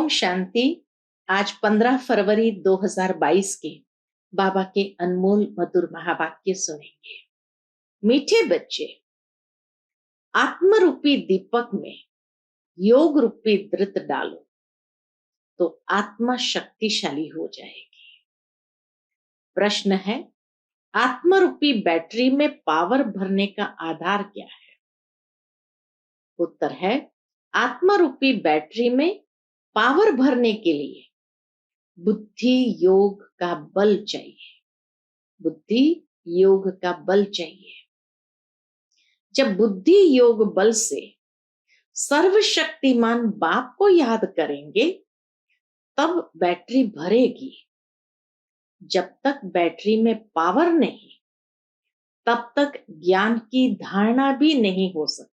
ओम शांति। आज 15 फरवरी 2022 के बाबा के अनमोल मधुर महावाक्य सुनेंगे। मीठे बच्चे, आत्म रूपी दीपक में योग रूपी दृत डालो तो आत्मा शक्तिशाली हो जाएगी। प्रश्न है, आत्म रूपी बैटरी में पावर भरने का आधार क्या है? उत्तर है, आत्म रूपी बैटरी में पावर भरने के लिए बुद्धि योग का बल चाहिए। बुद्धि योग का बल चाहिए। जब बुद्धि योग बल से सर्वशक्तिमान बाप को याद करेंगे तब बैटरी भरेगी। जब तक बैटरी में पावर नहीं तब तक ज्ञान की धारणा भी नहीं हो सकती।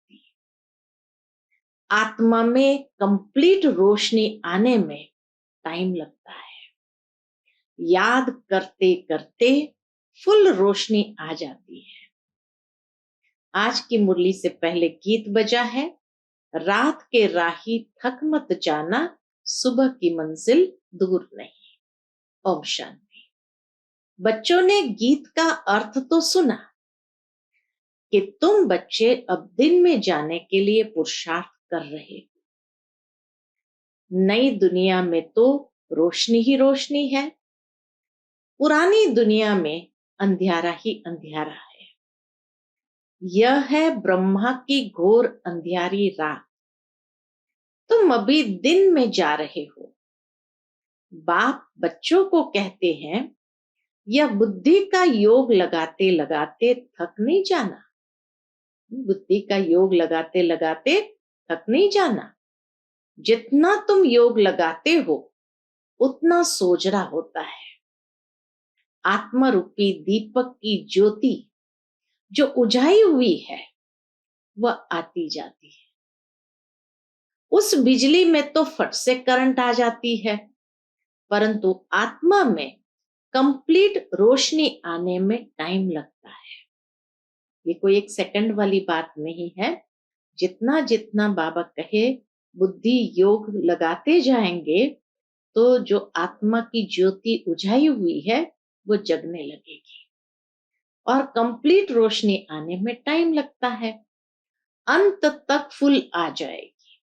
आत्मा में कंप्लीट रोशनी आने में टाइम लगता है। याद करते करते फुल रोशनी आ जाती है। आज की मुरली से पहले गीत बजा है, रात के राही थक मत जाना, सुबह की मंजिल दूर नहीं। ओम शांति। बच्चों ने गीत का अर्थ तो सुना कि तुम बच्चे अब दिन में जाने के लिए पुरुषार्थ कर रहे हो। नई दुनिया में तो रोशनी ही रोशनी है, पुरानी दुनिया में अंधियारा ही अंधियारा है। यह है ब्रह्मा की घोर अंधियारी रात। तुम अभी दिन में जा रहे हो। बाप बच्चों को कहते हैं, यह बुद्धि का योग लगाते लगाते थक नहीं जाना। बुद्धि का योग लगाते लगाते थक नहीं जाना। जितना तुम योग लगाते हो उतना सोजरा होता है। आत्मा रूपी दीपक की ज्योति जो उजाई हुई है वह आती जाती है। उस बिजली में तो फट से करंट आ जाती है, परंतु आत्मा में कंप्लीट रोशनी आने में टाइम लगता है। ये कोई एक सेकंड वाली बात नहीं है। जितना जितना बाबा कहे बुद्धि योग लगाते जाएंगे तो जो आत्मा की ज्योति उजाई हुई है वो जगने लगेगी और कंप्लीट रोशनी आने में टाइम लगता है। अंत तक फुल आ जाएगी।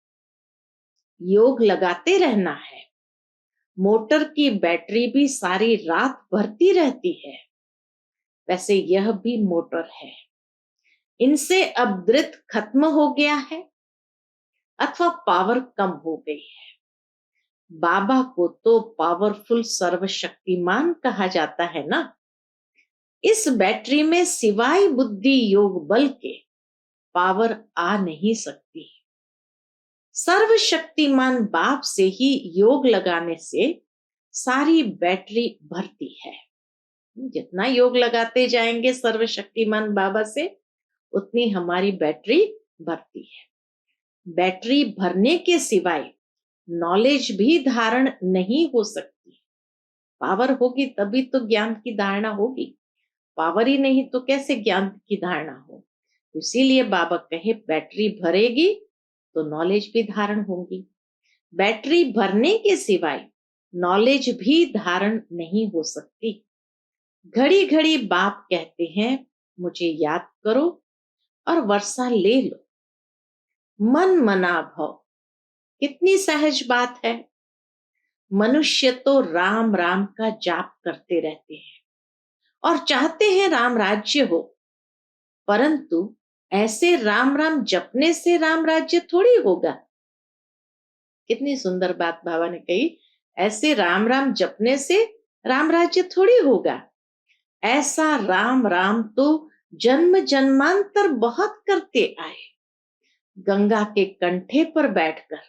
योग लगाते रहना है। मोटर की बैटरी भी सारी रात भरती रहती है, वैसे यह भी मोटर है। इनसे अब दृत खत्म हो गया है अथवा पावर कम हो गई है। बाबा को तो पावरफुल सर्वशक्तिमान कहा जाता है ना। इस बैटरी में सिवाय बुद्धि योग बल के पावर आ नहीं सकती। सर्वशक्तिमान बाप से ही योग लगाने से सारी बैटरी भरती है। जितना योग लगाते जाएंगे सर्वशक्तिमान बाबा से उतनी हमारी बैटरी भरती है। बैटरी भरने के सिवाय नॉलेज भी धारण नहीं हो सकती। पावर होगी तभी तो ज्ञान की धारणा होगी। पावर ही नहीं तो कैसे ज्ञान की धारणा हो। इसीलिए बाबा कहे बैटरी भरेगी तो नॉलेज भी धारण होगी। बैटरी भरने के सिवाय नॉलेज भी धारण नहीं हो सकती। घड़ी घड़ी बाप कहते हैं, मुझे याद करो और वर्षा ले लो। मन मना भव, कितनी सहज बात है। मनुष्य तो राम राम का जाप करते रहते हैं और चाहते हैं राम राज्य हो, परंतु ऐसे राम राम जपने से राम राज्य थोड़ी होगा। कितनी सुंदर बात बाबा ने कही, ऐसे राम राम जपने से राम राज्य थोड़ी होगा। ऐसा राम राम तो जन्म जन्मांतर बहुत करते आए। गंगा के कंठे पर बैठकर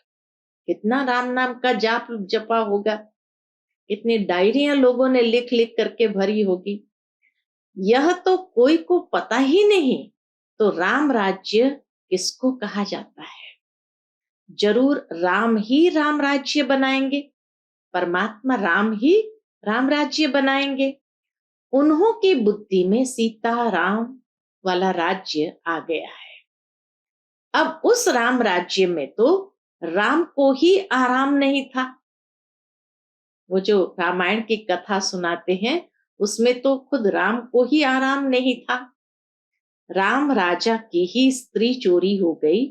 कितना राम नाम का जाप जपा होगा। इतनी डायरियां लोगों ने लिख लिख करके भरी होगी। यह तो कोई को पता ही नहीं तो राम राज्य किसको कहा जाता है। जरूर राम ही राम राज्य बनाएंगे, परमात्मा राम ही राम राज्य बनाएंगे। उन्हों की बुद्धि में सीता राम वाला राज्य आ गया है। अब उस राम राज्य में तो राम को ही आराम नहीं था, वो जो रामायण की कथा सुनाते हैं उसमें तो खुद राम को ही आराम नहीं था। राम राजा की ही स्त्री चोरी हो गई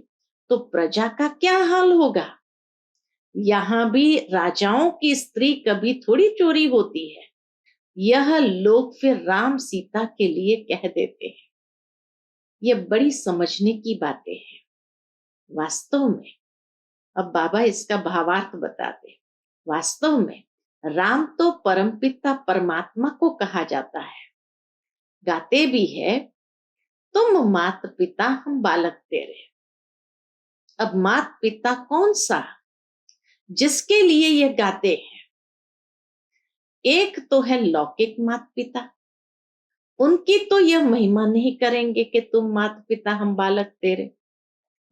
तो प्रजा का क्या हाल होगा। यहाँ भी राजाओं की स्त्री कभी थोड़ी चोरी होती है, यह लोग फिर राम सीता के लिए कह देते हैं। ये बड़ी समझने की बातें हैं वास्तव में। अब बाबा इसका भावार्थ बताते। वास्तव में राम तो परमपिता परमात्मा को कहा जाता है। गाते भी है, तुम मात पिता हम बालक तेरे। अब मात पिता कौन सा जिसके लिए ये गाते हैं? एक तो है लौकिक मात पिता, उनकी तो यह महिमा नहीं करेंगे कि तुम मात पिता हम बालक तेरे।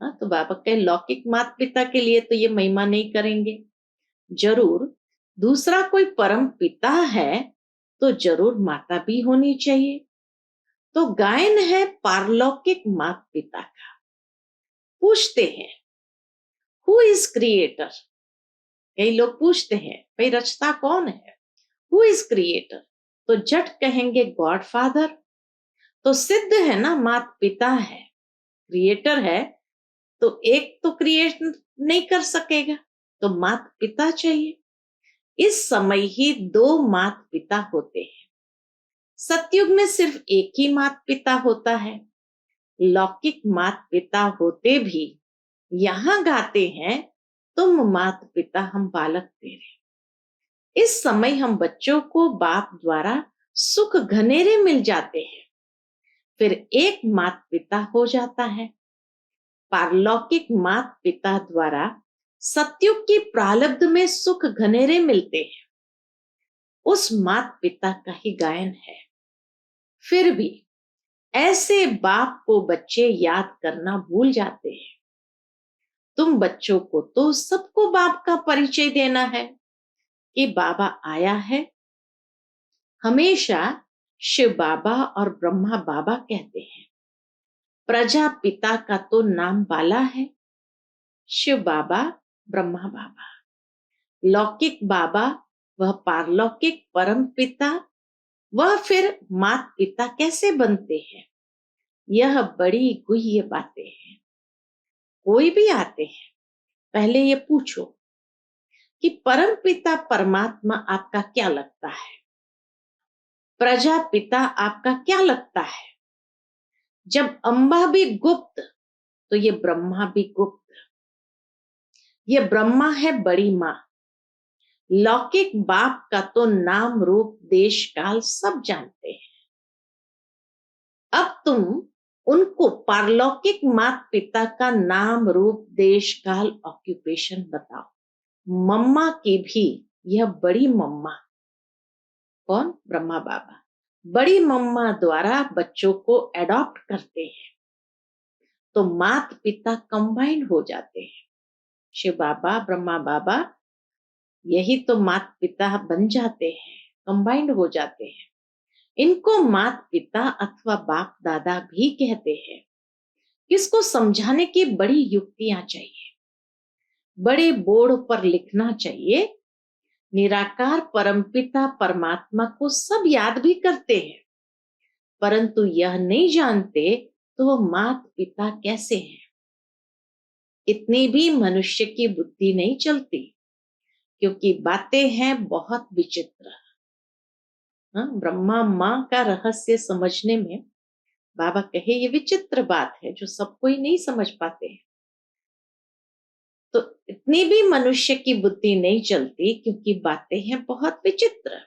हाँ, तो बाबा के लौकिक मात पिता के लिए तो ये महिमा नहीं करेंगे। जरूर दूसरा कोई परम पिता है तो जरूर माता भी होनी चाहिए। तो गायन है पारलौकिक मात पिता का। पूछते हैं हु इज क्रिएटर। कई लोग पूछते हैं भाई रचता कौन है, हु इज क्रिएटर। तो जट कहेंगे गॉड फादर। तो सिद्ध है ना मात पिता है, क्रिएटर है, तो एक तो क्रिएट नहीं कर सकेगा, तो मात पिता चाहिए। इस समय ही दो मात पिता होते हैं। सतयुग में सिर्फ एक ही मात पिता होता है। लौकिक मात पिता होते भी यहां गाते हैं तुम मात पिता हम बालक तेरे। इस समय हम बच्चों को बाप द्वारा सुख घनेरे मिल जाते हैं, फिर एक मात पिता हो जाता है। पारलौकिक मात पिता द्वारा सतयुग की प्रारब्ध में सुख घनेरे मिलते हैं, उस मात पिता का ही गायन है। फिर भी ऐसे बाप को बच्चे याद करना भूल जाते हैं। तुम बच्चों को तो सबको बाप का परिचय देना है कि बाबा आया है। हमेशा शिव बाबा और ब्रह्मा बाबा कहते हैं। प्रजापिता का तो नाम बाला है, शिव बाबा ब्रह्मा बाबा। लौकिक बाबा वह पारलौकिक परम पिता, वह फिर मात पिता कैसे बनते हैं? यह बड़ी गुह्य बातें हैं। कोई भी आते हैं पहले ये पूछो कि परम पिता परमात्मा आपका क्या लगता है, प्रजापिता आपका क्या लगता है। जब अम्बा भी गुप्त तो ये ब्रह्मा भी गुप्त। ये ब्रह्मा है बड़ी मां। लौकिक बाप का तो नाम रूप देश काल सब जानते हैं। अब तुम उनको पारलौकिक मात पिता का नाम रूप देश काल ऑक्यूपेशन बताओ। मम्मा की भी यह बड़ी मम्मा, कौन? ब्रह्मा बाबा बड़ी मम्मा द्वारा बच्चों को एडॉप्ट करते हैं, तो मात पिता कंबाइंड हो जाते हैं। शिव बाबा ब्रह्मा बाबा यही तो मात पिता बन जाते हैं, कंबाइंड हो जाते हैं। इनको मात पिता अथवा बाप दादा भी कहते हैं। इसको समझाने की बड़ी युक्तियां चाहिए, बड़े बोर्ड पर लिखना चाहिए। निराकार परमपिता परमात्मा को सब याद भी करते हैं, परंतु यह नहीं जानते तो वो मात पिता कैसे हैं। इतनी भी मनुष्य की बुद्धि नहीं चलती, क्योंकि बातें हैं बहुत विचित्र। ब्रह्मा मां का रहस्य समझने में बाबा कहे ये विचित्र बात है जो सब कोई नहीं समझ पाते हैं। तो इतनी भी मनुष्य की बुद्धि नहीं चलती, क्योंकि बातें हैं बहुत विचित्र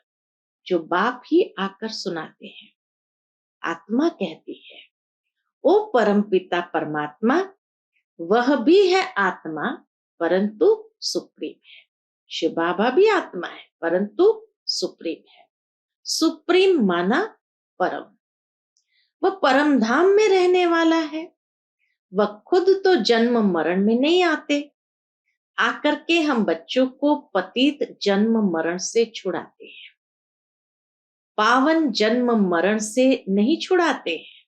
जो बाप ही आकर सुनाते हैं। आत्मा कहती है ओ परमपिता परमात्मा, वह भी है आत्मा परंतु सुप्रीम है। शिव बाबा भी आत्मा है परंतु सुप्रीम है। सुप्रीम माना परम, वह परम धाम में रहने वाला है। वह खुद तो जन्म मरण में नहीं आते, आकर के हम बच्चों को पतित जन्म मरण से छुड़ाते हैं। पावन जन्म मरण से नहीं छुड़ाते हैं,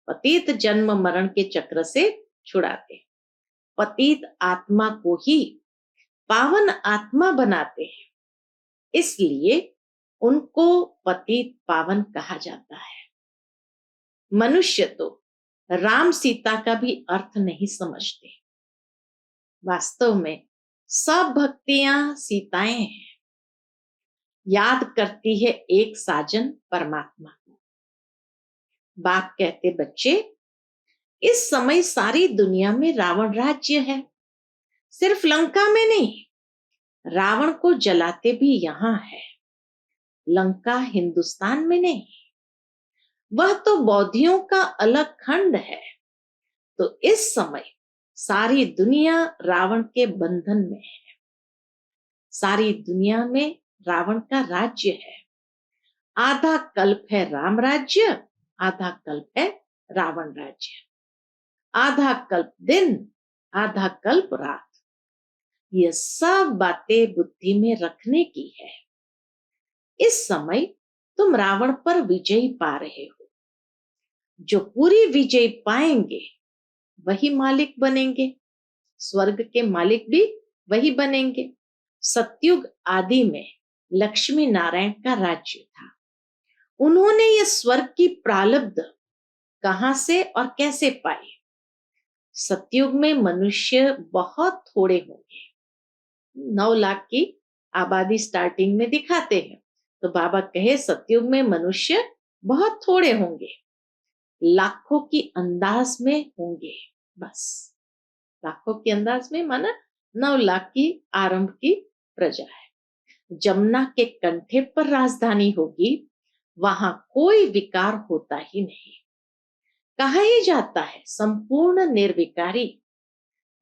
पतित जन्म मरण के चक्र से छुड़ाते हैं। पतित आत्मा को ही पावन आत्मा बनाते हैं। इसलिए उनको पतित पावन कहा जाता है। मनुष्य तो राम सीता का भी अर्थ नहीं समझते। वास्तव में सब भक्तियां सीताएं हैं, याद करती है एक साजन परमात्मा को। बाप कहते, बच्चे इस समय सारी दुनिया में रावण राज्य है, सिर्फ लंका में नहीं, रावण को जलाते भी यहां है। लंका हिंदुस्तान में नहीं, वह तो बौद्धियों का अलग खंड है। तो इस समय सारी दुनिया रावण के बंधन में है। सारी दुनिया में रावण का राज्य है। आधा कल्प है राम राज्य, आधा कल्प है रावण राज्य। आधा कल्प दिन, आधा कल्प रात। ये सब बातें बुद्धि में रखने की है। इस समय तुम रावण पर विजय पा रहे हो। जो पूरी विजय पाएंगे वही मालिक बनेंगे। स्वर्ग के मालिक भी वही बनेंगे। सतयुग आदि में लक्ष्मी नारायण का राज्य था। उन्होंने ये स्वर्ग की प्रारब्ध कहां से और कैसे पाई? सतयुग में मनुष्य बहुत थोड़े होंगे। 9 लाख की आबादी स्टार्टिंग में दिखाते हैं। तो बाबा कहे सतयुग में मनुष्य बहुत थोड़े होंगे, लाखों की अंदाज में होंगे। बस लाखों के अंदाज में, माना 9 लाख की आरंभ की प्रजा है। जमुना के कंठे पर राजधानी होगी, वहां कोई विकार होता ही नहीं। कहा ही जाता है संपूर्ण निर्विकारी।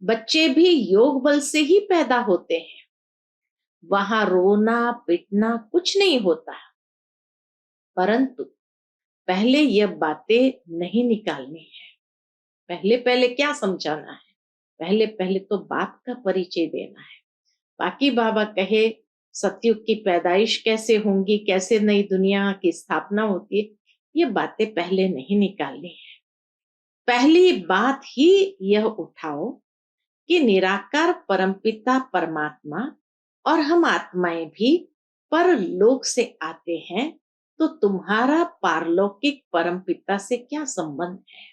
बच्चे भी योग बल से ही पैदा होते हैं। वहां रोना पिटना कुछ नहीं होता। परंतु पहले यह बातें नहीं निकालनी है। पहले पहले क्या समझाना है? पहले पहले तो बाप का परिचय देना है। बाकी बाबा कहे सतयुग की पैदाइश कैसे होंगी, कैसे नई दुनिया की स्थापना होती है, ये बातें पहले नहीं निकालनी है। पहली बात ही यह उठाओ कि निराकार परमपिता परमात्मा और हम आत्माएं भी परलोक से आते हैं, तो तुम्हारा पारलौकिक परमपिता से क्या संबंध है?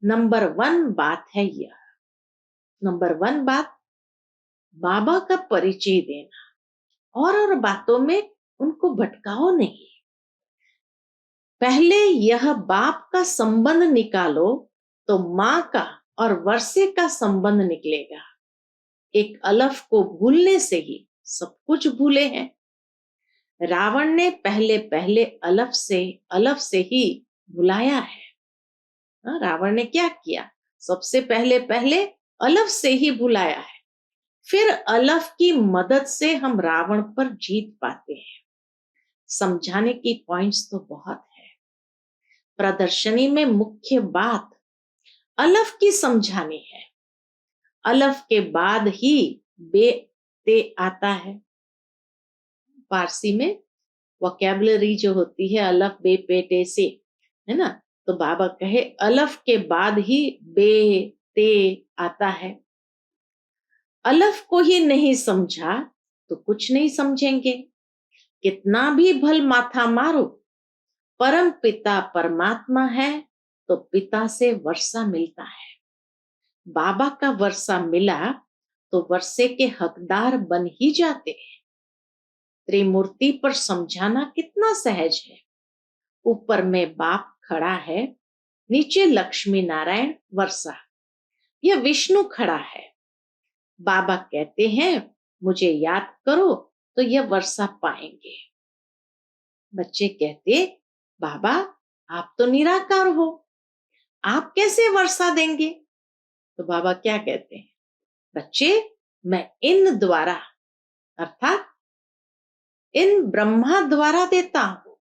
नंबर 1 बात है यह। नंबर 1 बात बाबा का परिचय देना, और बातों में उनको भटकाओ नहीं। पहले यह बाप का संबंध निकालो तो मां का और वर्षे का संबंध निकलेगा। एक अलफ को भूलने से ही सब कुछ भूले हैं। रावण ने पहले पहले अलफ से ही भुलाया है। रावण ने क्या किया? सबसे पहले पहले अलफ से ही भुलाया है। फिर अलफ की मदद से हम रावण पर जीत पाते हैं। समझाने की पॉइंट्स तो बहुत है। प्रदर्शनी में मुख्य बात अलफ की समझानी है। अलफ के बाद ही बे ते आता है। फारसी में वोकैबुलरी जो होती है अलफ बे पे टे से, है ना? तो बाबा कहे अलफ के बाद ही बे ते आता है। अलफ को ही नहीं समझा तो कुछ नहीं समझेंगे। कितना भी भल माथा मारो, परम पिता परमात्मा है तो पिता से वर्षा मिलता है। बाबा का वर्षा मिला तो वर्षे के हकदार बन ही जाते हैं। त्रिमूर्ति पर समझाना कितना सहज है। ऊपर में बाप खड़ा है, नीचे लक्ष्मी नारायण वर्षा, यह विष्णु खड़ा है। बाबा कहते हैं मुझे याद करो तो यह वर्षा पाएंगे। बच्चे कहते बाबा आप तो निराकार हो, आप कैसे वर्षा देंगे? तो बाबा क्या कहते हैं? बच्चे मैं इन द्वारा अर्थात इन ब्रह्मा द्वारा देता हूं।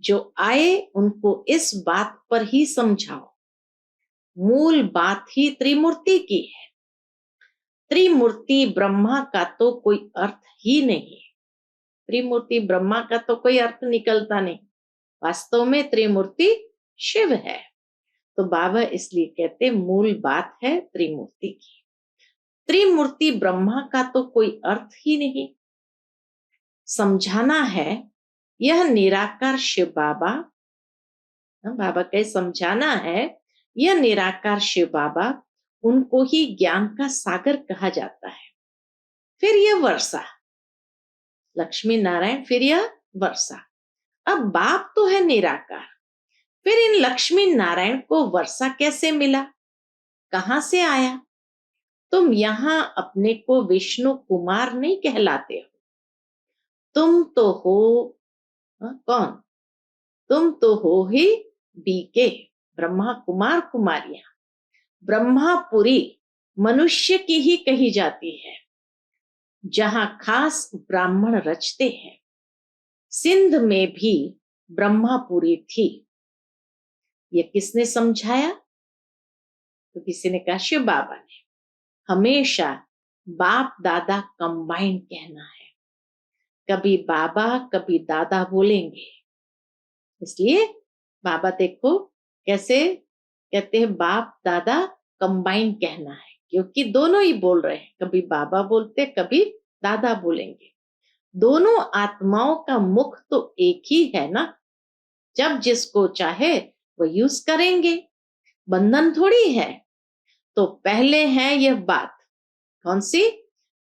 जो आए उनको इस बात पर ही समझाओ। मूल बात ही त्रिमूर्ति की है। त्रिमूर्ति ब्रह्मा का तो कोई अर्थ ही नहीं। त्रिमूर्ति ब्रह्मा का तो कोई अर्थ निकलता नहीं। वास्तव में त्रिमूर्ति शिव है। तो बाबा इसलिए कहते मूल बात है त्रिमूर्ति की। त्रिमूर्ति ब्रह्मा का तो कोई अर्थ ही नहीं। समझाना है, यह निराकार शिव बाबा, बाबा के समझाना है, यह निराकार शिव बाबा, उनको ही ज्ञान का सागर कहा जाता है। फिर यह वर्षा, लक्ष्मी नारायण, फिर यह वर्षा। अब बाप तो है निराकार, फिर इन लक्ष्मी नारायण को वर्षा कैसे मिला, कहां से आया? तुम यहां अपने को विष्णु कुमार नहीं कहलाते हो, तुम तो हो कौन? तुम तो हो ही बीके, ब्रह्मा कुमार कुमारियां। ब्रह्मापुरी मनुष्य की ही कही जाती है, जहां खास ब्राह्मण रचते हैं। सिंध में भी ब्रह्मापुरी थी। ये किसने समझाया? तो किसी ने कहा शिव बाबा ने। हमेशा बाप दादा कंबाइन कहना है, कभी बाबा कभी दादा बोलेंगे। इसलिए बाबा देखो कैसे कहते हैं, बाप दादा कंबाइन कहना है, क्योंकि दोनों ही बोल रहे हैं, कभी बाबा बोलते कभी दादा बोलेंगे। दोनों आत्माओं का मुख तो एक ही है ना, जब जिसको चाहे वो यूज करेंगे, बंधन थोड़ी है। तो पहले है यह बात, कौन सी?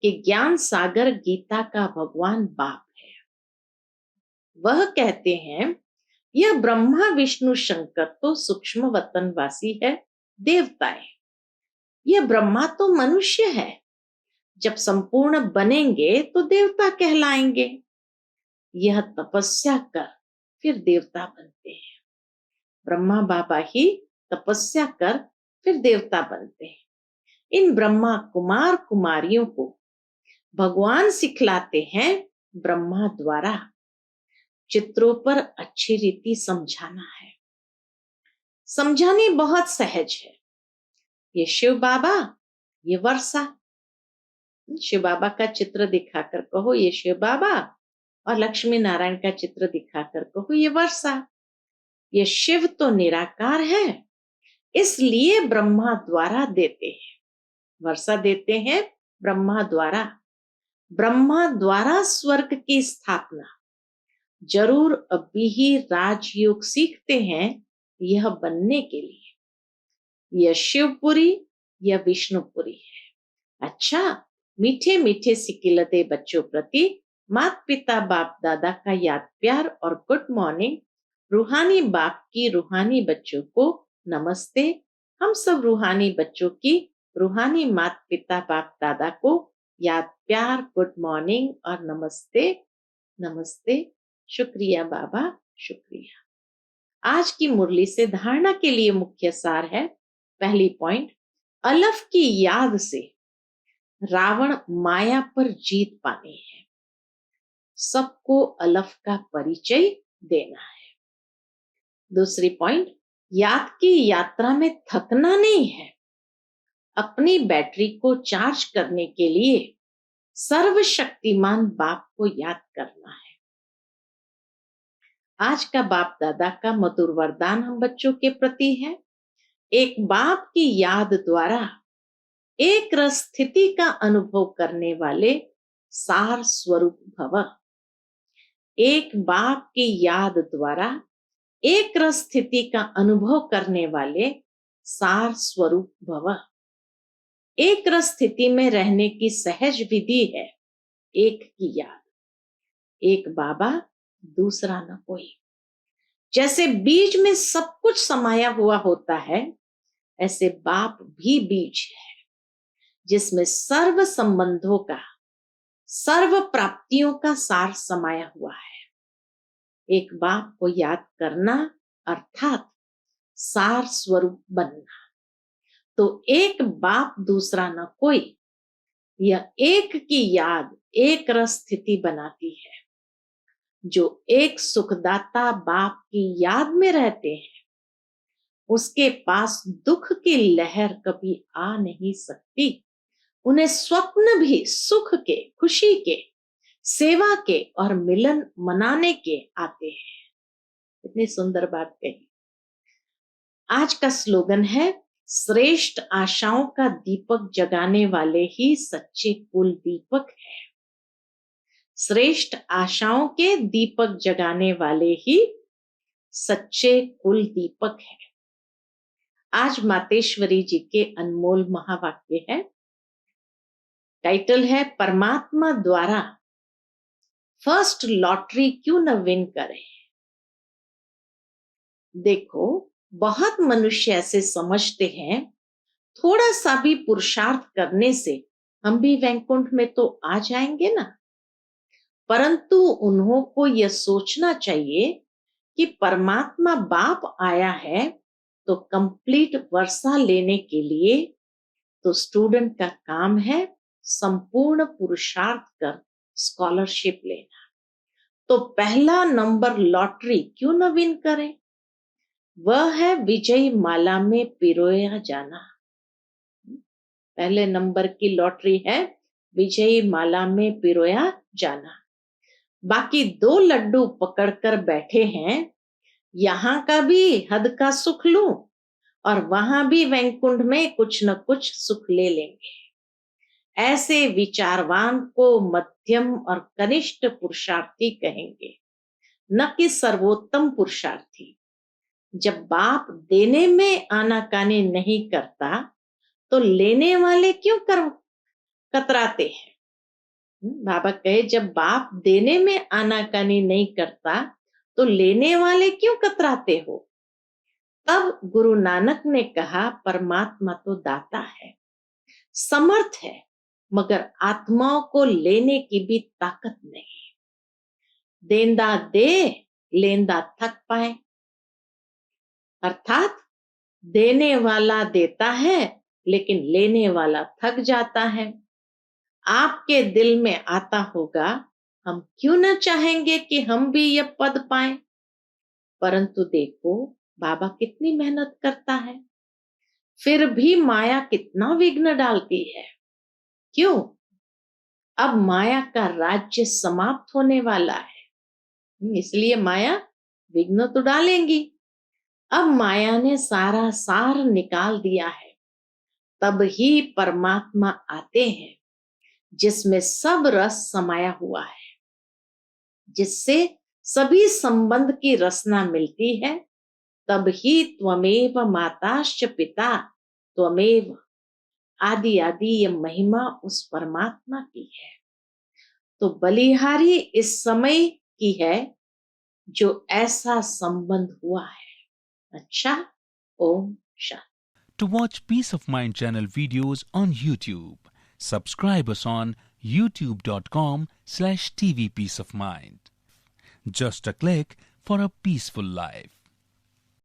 कि ज्ञान सागर गीता का भगवान बाप है। वह कहते हैं यह ब्रह्मा विष्णु शंकर तो सूक्ष्म वतनवासी है, देवताएं। यह ब्रह्मा तो मनुष्य है, जब संपूर्ण बनेंगे तो देवता कहलाएंगे। यह तपस्या कर फिर देवता बनते हैं। ब्रह्मा बाबा ही तपस्या कर फिर देवता बनते हैं। इन ब्रह्मा कुमार कुमारियों को भगवान सिखलाते हैं ब्रह्मा द्वारा। चित्रों पर अच्छी रीति समझाना है, समझानी बहुत सहज है। ये शिव बाबा, ये वर्षा। शिव बाबा का चित्र दिखाकर कहो ये शिव बाबा, और लक्ष्मी नारायण का चित्र दिखाकर कहो ये वर्षा। ये शिव तो निराकार है, इसलिए ब्रह्मा द्वारा देते हैं, वर्षा देते हैं ब्रह्मा द्वारा। ब्रह्मा द्वारा स्वर्ग की स्थापना। जरूर अभी ही राजयोग सीखते हैं यह बनने के लिए। यह शिवपुरी, यह विष्णुपुरी है। अच्छा, मीठे मीठे सिकिलते बच्चों प्रति माता पिता बाप दादा का याद प्यार और गुड मॉर्निंग। रूहानी बाप की रूहानी बच्चों को नमस्ते। हम सब रूहानी बच्चों की रूहानी माता पिता बाप दादा को याद प्यार, गुड मॉर्निंग और नमस्ते। नमस्ते, शुक्रिया बाबा, शुक्रिया। आज की मुरली से धारणा के लिए मुख्य सार है, पहली पॉइंट, अलफ की याद से रावण माया पर जीत पानी है। सबको अलफ का परिचय देना है। दूसरी पॉइंट, याद की यात्रा में थकना नहीं है। अपनी बैटरी को चार्ज करने के लिए सर्वशक्तिमान बाप को याद करना है। आज का बाप दादा का मधुर वरदान हम बच्चों के प्रति है, एक बाप की याद द्वारा एक रस स्थिति का अनुभव करने वाले सार स्वरूप भव। एक बाप की याद द्वारा एक रस स्थिति का अनुभव करने वाले सार स्वरूप भव। एक रस स्थिति में रहने की सहज विधि है, एक की याद। एक बाबा, दूसरा न कोई। जैसे बीज में सब कुछ समाया हुआ होता है, ऐसे बाप भी बीज है, जिसमें सर्व संबंधों का, सर्व प्राप्तियों का सार समाया हुआ है। एक बाप को याद करना अर्थात सार स्वरूप बनना। तो एक बाप दूसरा न कोई, यह एक की याद एक रस स्थिति बनाती है। जो एक सुखदाता बाप की याद में रहते हैं, उसके पास दुख की लहर कभी आ नहीं सकती। उन्हें स्वप्न भी सुख के, खुशी के, सेवा के और मिलन मनाने के आते हैं। इतनी सुंदर बात कही। आज का स्लोगन है, श्रेष्ठ आशाओं का दीपक जगाने वाले ही सच्चे कुल दीपक है। श्रेष्ठ आशाओं के दीपक जगाने वाले ही सच्चे कुल दीपक हैं। आज मातेश्वरी जी के अनमोल महावाक्य है। टाइटल है परमात्मा द्वारा फर्स्ट लॉटरी क्यों न विन करें। देखो, बहुत मनुष्य ऐसे समझते हैं थोड़ा सा भी पुरुषार्थ करने से हम भी वैकुंठ में तो आ जाएंगे ना। परंतु उन्हों को यह सोचना चाहिए कि परमात्मा बाप आया है तो कंप्लीट वर्षा लेने के लिए तो स्टूडेंट का काम है संपूर्ण पुरुषार्थ कर स्कॉलरशिप लेना। तो पहला नंबर लॉटरी क्यों न विन करें? वह है विजयी माला में पिरोया जाना। पहले नंबर की लॉटरी है विजयी माला में पिरोया जाना। बाकी 2 लड्डू पकड़कर बैठे हैं, यहां का भी हद का सुख लूं और वहां भी वैकुंठ में कुछ न कुछ सुख ले लेंगे। ऐसे विचारवान को मध्यम और कनिष्ठ पुरुषार्थी कहेंगे, न कि सर्वोत्तम पुरुषार्थी। जब बाप देने में आनाकानी नहीं करता तो लेने वाले क्यों कतराते हैं? बाबा कहे जब बाप देने में आनाकानी नहीं करता तो लेने वाले क्यों कतराते हो? तब गुरु नानक ने कहा परमात्मा तो दाता है, समर्थ है, मगर आत्माओं को लेने की भी ताकत नहीं। देंदा दे, लेंदा थक पाए। अर्थात देने वाला देता है लेकिन लेने वाला थक जाता है। आपके दिल में आता होगा हम क्यों न चाहेंगे कि हम भी यह पद पाएं, परंतु देखो बाबा कितनी मेहनत करता है, फिर भी माया कितना विघ्न डालती है। क्यों? अब माया का राज्य समाप्त होने वाला है, इसलिए माया विघ्न तो डालेंगी। अब माया ने सारा सार निकाल दिया है, तब ही परमात्मा आते हैं जिसमें सब रस समाया हुआ है, जिससे सभी संबंध की रसना मिलती है। तब ही त्वमेव माताश्च पिता त्वमेव, आदि आदि ये महिमा उस परमात्मा की है। तो बलिहारी इस समय की है जो ऐसा संबंध हुआ है। अच्छा, Om Shanti. To watch Peace of Mind channel videos on YouTube, subscribe us on youtube.com/tvpeaceofmind. Just a click for a peaceful life.